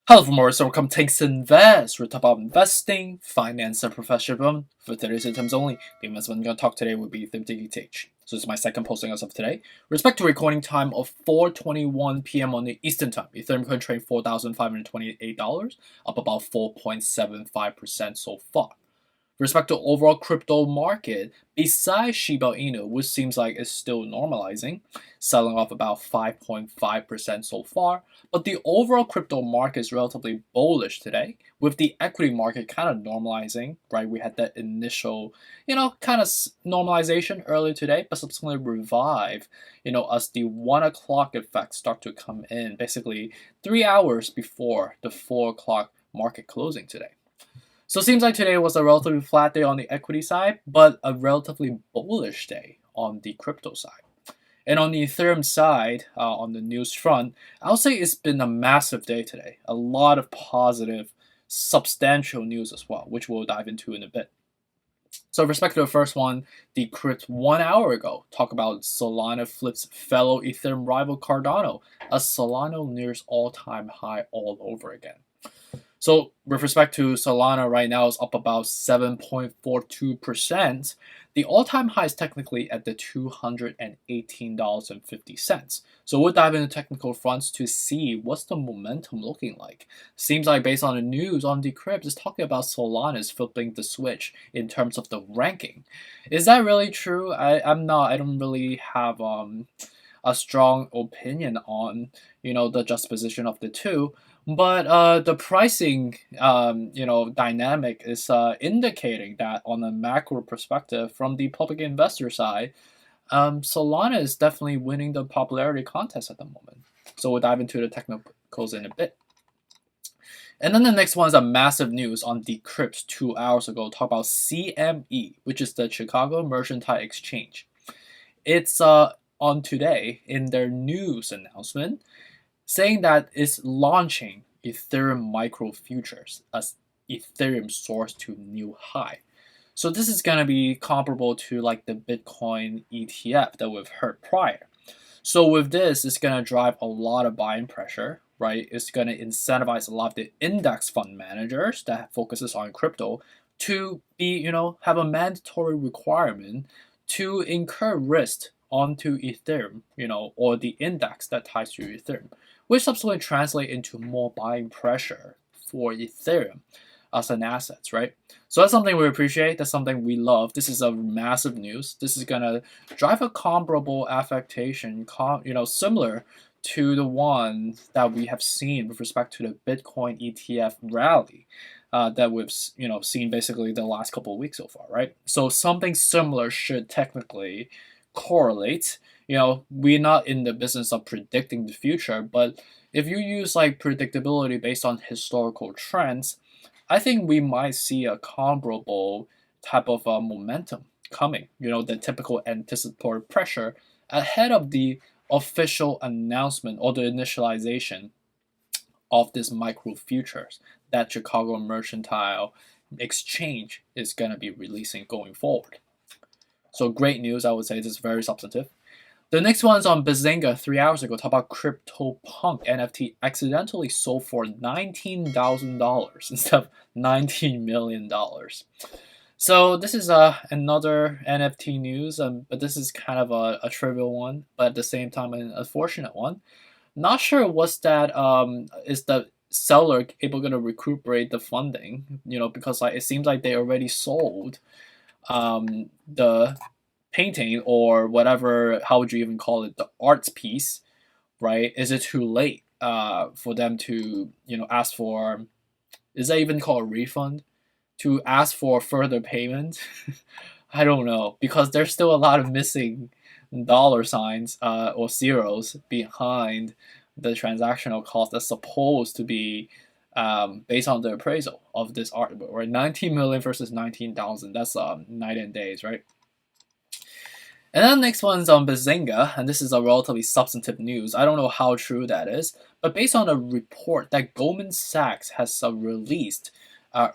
Hello, for more, so welcome to Takes Invest. We're talking about investing, finance, and professionalism for today's items only. The investment I'm going to talk today will be Ethereum ETH. So this is my second posting as of today. With respect to recording time of 4:21 p.m. on the Eastern Time, Ethereum could trade $4,528, up about 4.75% so far. With respect to overall crypto market, besides Shiba Inu, which seems like it's still normalizing, selling off about 5.5% so far, but the overall crypto market is relatively bullish today, with the equity market kind of normalizing, right? We had that initial, kind of normalization earlier today, but subsequently revive, as the 1 o'clock effect start to come in, basically 3 hours before the 4 o'clock market closing today. So it seems like today was a relatively flat day on the equity side, but a relatively bullish day on the crypto side. And on the Ethereum side, on the news front, I would say it's been a massive day today. A lot of positive, substantial news as well, which we'll dive into in a bit. So with respect to the first one, Decrypt 1 hour ago talk about Solana flips fellow Ethereum rival Cardano as Solana nears all-time high all over again. So with respect to Solana right now is up about 7.42%. The all-time high is technically at the $218.50. So we'll dive into technical fronts to see what's the momentum looking like. Seems like based on the news on Decrypt, it's talking about Solana is flipping the switch in terms of the ranking. Is that really true? I don't really have a strong opinion on the juxtaposition of the two. But the pricing, dynamic is indicating that on a macro perspective, from the public investor side, Solana is definitely winning the popularity contest at the moment. So we'll dive into the technicals in a bit. And then the next one is a massive news on Decrypt 2 hours ago. Talk about CME, which is the Chicago Mercantile Exchange. It's on today in their news announcement, saying that it's launching Ethereum Micro Futures as Ethereum soars to new high. So this is going to be comparable to like the Bitcoin ETF that we've heard prior. So with this, it's going to drive a lot of buying pressure, right? It's going to incentivize a lot of the index fund managers that focuses on crypto to be, have a mandatory requirement to incur risk onto Ethereum, or the index that ties to Ethereum, which subsequently translate into more buying pressure for Ethereum as an asset, right? So that's something we appreciate. That's something we love. This is a massive news. This is gonna drive a comparable affectation, similar to the one that we have seen with respect to the Bitcoin ETF rally that we've seen basically the last couple of weeks so far, right? So something similar should technically correlate. We're not in the business of predicting the future, but if you use like predictability based on historical trends, I think we might see a comparable type of momentum coming, the typical anticipatory pressure ahead of the official announcement or the initialization of this micro futures that Chicago Mercantile Exchange is going to be releasing going forward. So great news, I would say. This is very substantive. The next one is on Bazinga 3 hours ago. Talk about CryptoPunk NFT accidentally sold for $19,000 instead of $19 million. So this is another NFT news, but this is kind of a trivial one, but at the same time an unfortunate one. Not sure what's that. Is the seller able to recuperate the funding? Because it seems like they already sold the painting or whatever, how would you even call it, the arts piece, right? Is it too late for them to ask for, is that even called a refund, to ask for further payment? I don't know, because there's still a lot of missing dollar signs or zeros behind the transactional cost that's supposed to be based on the appraisal of this artwork, right? 19 million versus 19,000. That's night and days, right? And then the next one's on Bazinga, and this is a relatively substantive news. I don't know how true that is, but based on a report that Goldman Sachs has released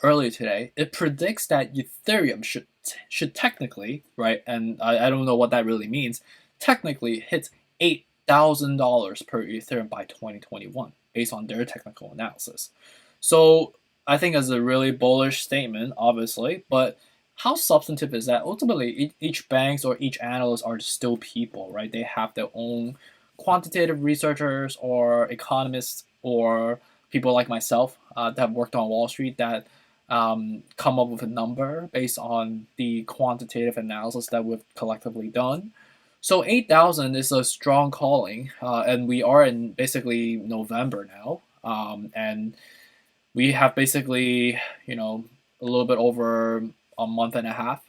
earlier today, it predicts that Ethereum should technically, right, and I don't know what that really means, technically hit $8,000 per Ethereum by 2021. based on their technical analysis. So I think it's a really bullish statement, obviously, but how substantive is that? Ultimately, each banks or each analyst are still people, right? They have their own quantitative researchers or economists or people like myself that have worked on Wall Street that come up with a number based on the quantitative analysis that we've collectively done. So 8,000 is a strong calling, and we are in basically November now, and we have basically, a little bit over a month and a half,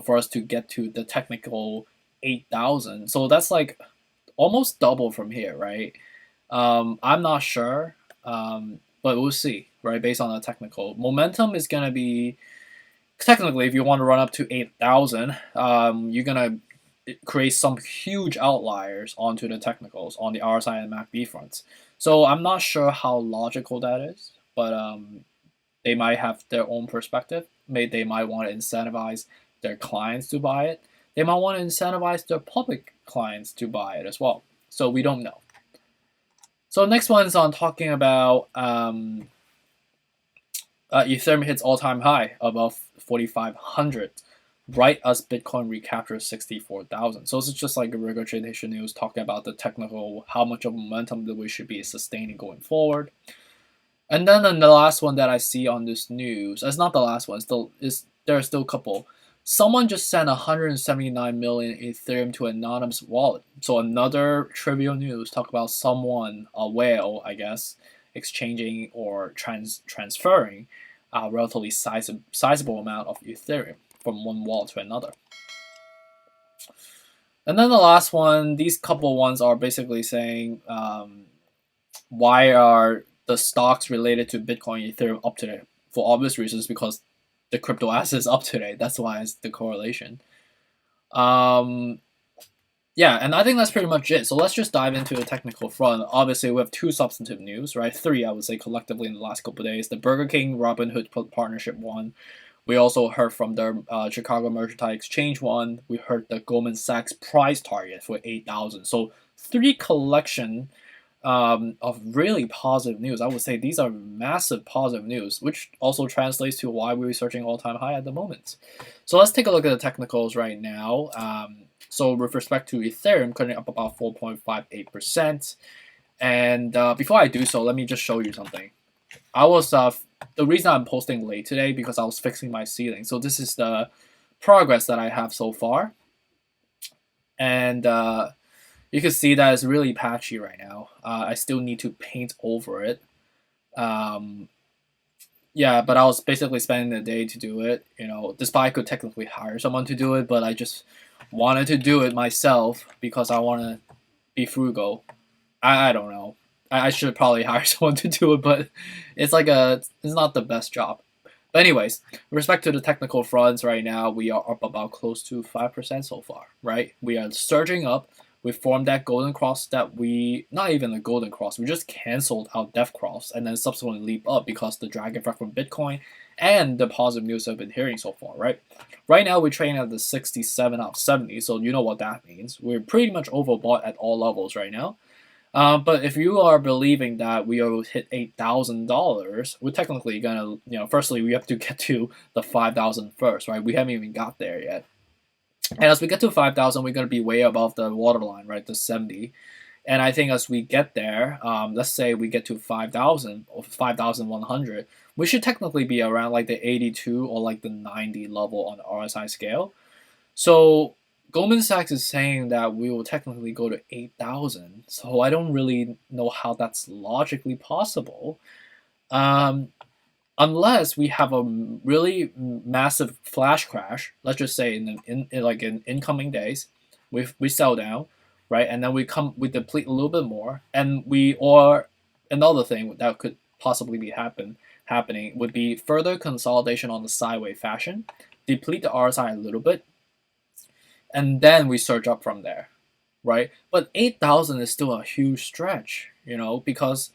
for us to get to the technical 8,000. So that's like almost double from here, right? I'm not sure, but we'll see, right? Based on the technical momentum is gonna be technically, if you want to run up to 8,000, you're gonna create some huge outliers onto the technicals on the RSI and MACD fronts. So I'm not sure how logical that is, but they might have their own perspective. They might want to incentivize their clients to buy it. They might want to incentivize their public clients to buy it as well. So we don't know. So next one is on talking about Ethereum hits all-time high above 4,500, right as Bitcoin recaptures 64,000. So this is just like a regurgitation news talking about the technical, how much of momentum that we should be sustaining going forward. And then the last one that I see on this news, it's not the last one, there are still a couple. Someone just sent 179 million Ethereum to an anonymous wallet. So another trivial news, talk about someone, a whale, I guess, exchanging or transferring a relatively sizable amount of Ethereum from one wallet to another. And then the last one, these couple ones are basically saying, why are the stocks related to Bitcoin and Ethereum up today? For obvious reasons, because the crypto asset is up today. That's why it's the correlation. Yeah, and I think that's pretty much it. So let's just dive into the technical front. Obviously, we have two substantive news, right? Three, I would say, collectively in the last couple of days. The Burger King Robinhood partnership one. We also heard from the Chicago Mercantile Exchange one. We heard the Goldman Sachs price target for 8,000. So three collection of really positive news. I would say these are massive positive news, which also translates to why we're searching all-time high at the moment. So let's take a look at the technicals right now. So with respect to Ethereum, currently up about 4.58%. And before I do so, let me just show you something. I was the reason I'm posting late today because I was fixing my ceiling. So this is the progress that I have so far, and you can see that it's really patchy right now. I still need to paint over it. Yeah, but I was basically spending the day to do it. Despite I could technically hire someone to do it, but I just wanted to do it myself because I want to be frugal. I don't know. I should probably hire someone to do it, but it's not the best job. But anyways, with respect to the technical fronts right now, we are up about close to 5% so far, right? We are surging up. We formed that golden cross not even a golden cross, we just canceled our death cross and then subsequently leap up because the drag effect from Bitcoin and the positive news I've been hearing so far, right? Right now, we're trading at the 67 out of 70, so you know what that means. We're pretty much overbought at all levels right now. But if you are believing that we will hit $8,000, we're technically gonna, firstly we have to get to the 5,000 first, right? We haven't even got there yet. And as we get to 5,000, we're gonna be way above the waterline, right? The 70. And I think as we get there, let's say we get to 5,000 or 5,100, we should technically be around like the 82 or like the 90 level on the RSI scale. So Goldman Sachs is saying that we will technically go to 8,000. So I don't really know how that's logically possible, unless we have a really massive flash crash. Let's just say in incoming days, we sell down, right, and then we deplete a little bit more, or another thing that could possibly be happening would be further consolidation on the sideways fashion, deplete the RSI a little bit, and then we surge up from there, right? But 8,000 is still a huge stretch, because,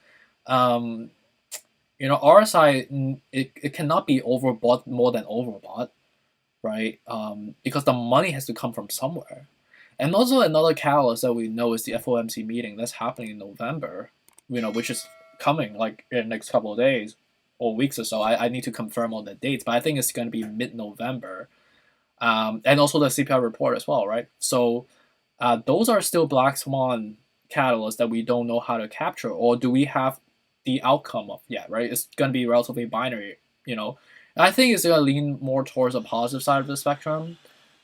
RSI, it cannot be overbought more than overbought, right? Because the money has to come from somewhere. And also another catalyst that we know is the FOMC meeting that's happening in November, which is coming like in the next couple of days or weeks or so. I need to confirm all the dates, but I think it's going to be mid-November. And also the CPI report as well, right? So those are still black swan catalysts that we don't know how to capture, or do we have the outcome of yet, right? It's going to be relatively binary, And I think it's going to lean more towards the positive side of the spectrum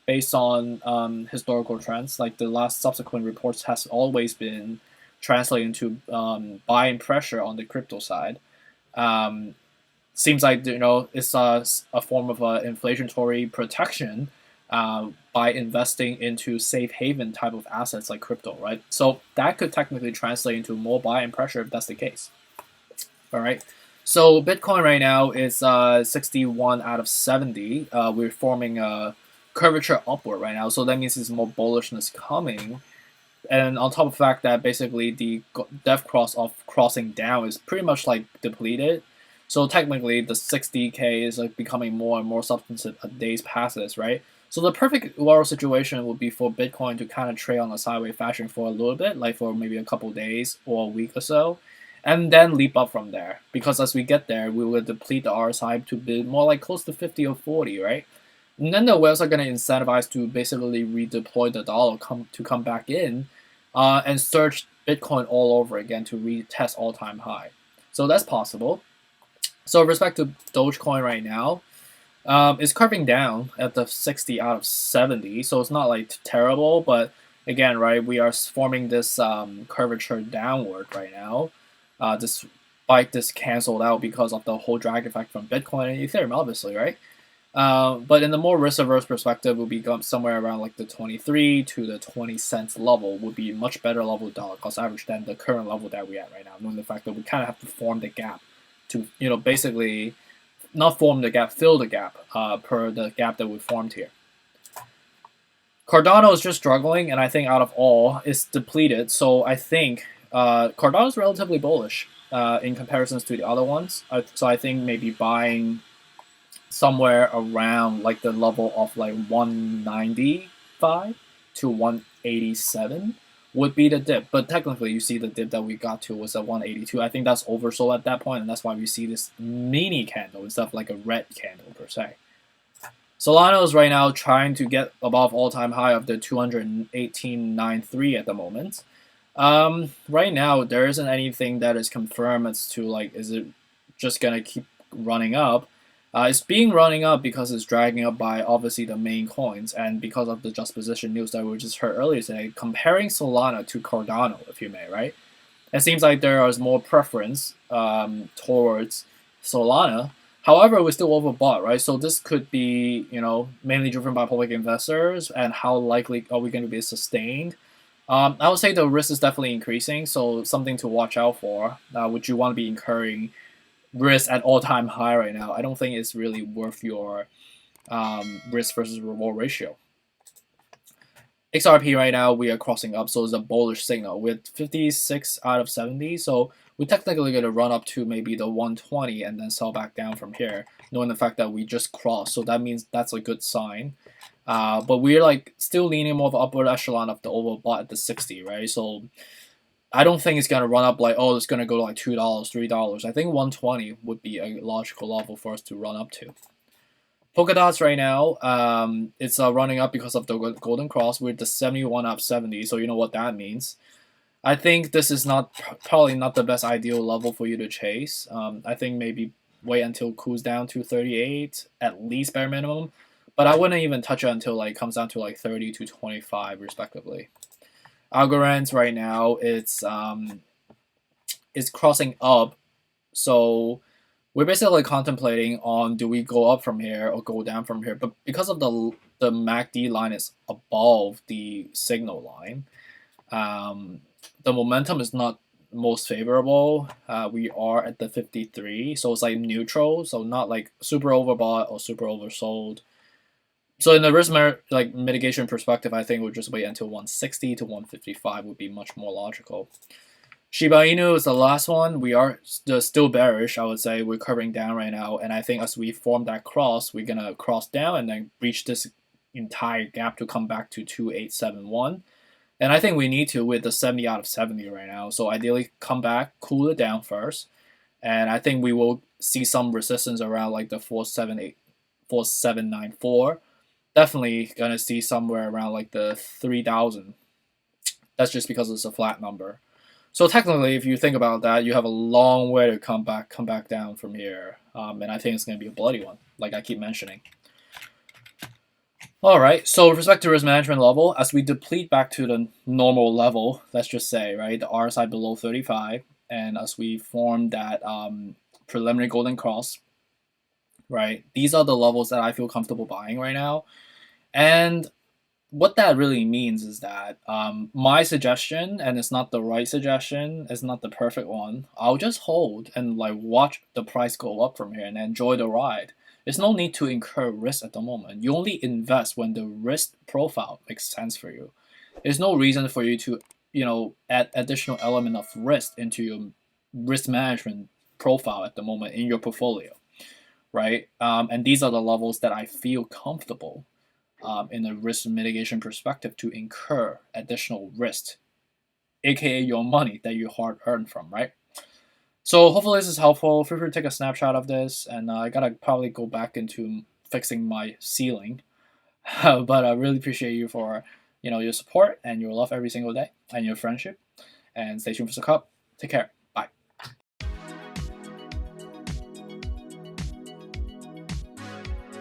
based on historical trends. Like the last subsequent reports has always been translating to buying pressure on the crypto side. Seems like it's a form of inflationary protection by investing into safe haven type of assets like crypto, right? So that could technically translate into more buying pressure if that's the case. All right. So Bitcoin right now is 61 out of 70. We're forming a curvature upward right now, so that means there's more bullishness coming. And on top of the fact that basically the depth cross of crossing down is pretty much like depleted. So technically the 60K is like becoming more and more substantive as days passes, right? So the perfect world situation would be for Bitcoin to kind of trade on a sideways fashion for a little bit, like for maybe a couple days or a week or so, and then leap up from there. Because as we get there, we will deplete the RSI to be more like close to 50 or 40, right? And then the whales are going to incentivize to basically redeploy the dollar to come back in and search Bitcoin all over again to retest all-time high. So that's possible. So with respect to Dogecoin right now, it's curving down at the 60 out of 70. So it's not like terrible, but again, right, we are forming this curvature downward right now. Despite this canceled out because of the whole drag effect from Bitcoin and Ethereum, obviously, right? But in the more risk-averse perspective, would be somewhere around like the 23 to the 20 cents level would be much better level dollar cost average than the current level that we're at right now, knowing the fact that we kind of have to form the gap to, basically not form the gap, fill the gap per the gap that we formed here. Cardano is just struggling, and I think out of all, it's depleted. So I think Cardano is relatively bullish in comparisons to the other ones. So I think maybe buying somewhere around like the level of like 195 to 187 would be the dip. But technically, you see the dip that we got to was at 182. I think that's oversold at that point, and that's why we see this mini candle instead of like a red candle per se. Solana is right now trying to get above all-time high of the 218.93 at the moment. Right now, there isn't anything that is confirmed as to like, is it just gonna keep running up? It's being running up because it's dragging up by obviously the main coins and because of the just position news that we just heard earlier today, comparing Solana to Cardano, if you may, right? It seems like there is more preference towards Solana. However, we're still overbought, right? So this could be, mainly driven by public investors, and how likely are we going to be sustained? I would say the risk is definitely increasing, so something to watch out for. Would you want to be incurring risk at all-time high right now? I don't think it's really worth your risk versus reward ratio. XRP right now, we are crossing up, so it's a bullish signal with 56 out of 70. So we're technically going to run up to maybe the 120 and then sell back down from here, knowing the fact that we just crossed. So that means that's a good sign. But we're like still leaning more of the upward echelon of the overbought at the 60, right? So I don't think it's going to run up like, oh, it's going to go to like $2, $3. I think 120 would be a logical level for us to run up to. Polkadot right now, it's running up because of the golden cross with the 71 out of 70. So you know what that means. I think this is probably not the best ideal level for you to chase. I think maybe wait until it cools down to 38, at least bare minimum. But I wouldn't even touch it until like comes down to like 30 to 25 respectively. ALGORAND right now, it's crossing up, so we're basically contemplating on do we go up from here or go down from here. But because of the MACD line is above the signal line, the momentum is not most favorable. We are at the 53, so it's like neutral, so not like super overbought or super oversold. So in the risk mitigation perspective, I think we'll just wait until 160 to 155 would be much more logical. Shiba Inu is the last one. We are still bearish, I would say. We're curving down right now, and I think as we form that cross, we're going to cross down and then reach this entire gap to come back to 2871. And I think we need to with the 70 out of 70 right now. So ideally come back, cool it down first. And I think we will see some resistance around like the 478, 4794. Definitely going to see somewhere around like the 3000. That's just because it's a flat number. So technically, if you think about that, you have a long way to come back down from here. And I think it's going to be a bloody one, like I keep mentioning. All right, so with respect to risk management level, as we deplete back to the normal level, let's just say, right, the RSI below 35, and as we form that preliminary golden cross, right, these are the levels that I feel comfortable buying right now. And what that really means is that my suggestion, and it's not the right suggestion, it's not the perfect one, I'll just hold and like watch the price go up from here and enjoy the ride. There's no need to incur risk at the moment. You only invest when the risk profile makes sense for you. There's no reason for you to, add additional element of risk into your risk management profile at the moment in your portfolio, right? And these are the levels that I feel comfortable in a risk mitigation perspective to incur additional risk, aka your money that you hard earned from, right? So hopefully this is helpful. Feel free to take a snapshot of this, and I gotta probably go back into fixing my ceiling. But I really appreciate you for your support and your love every single day and your friendship. And stay tuned for the cup. Take care.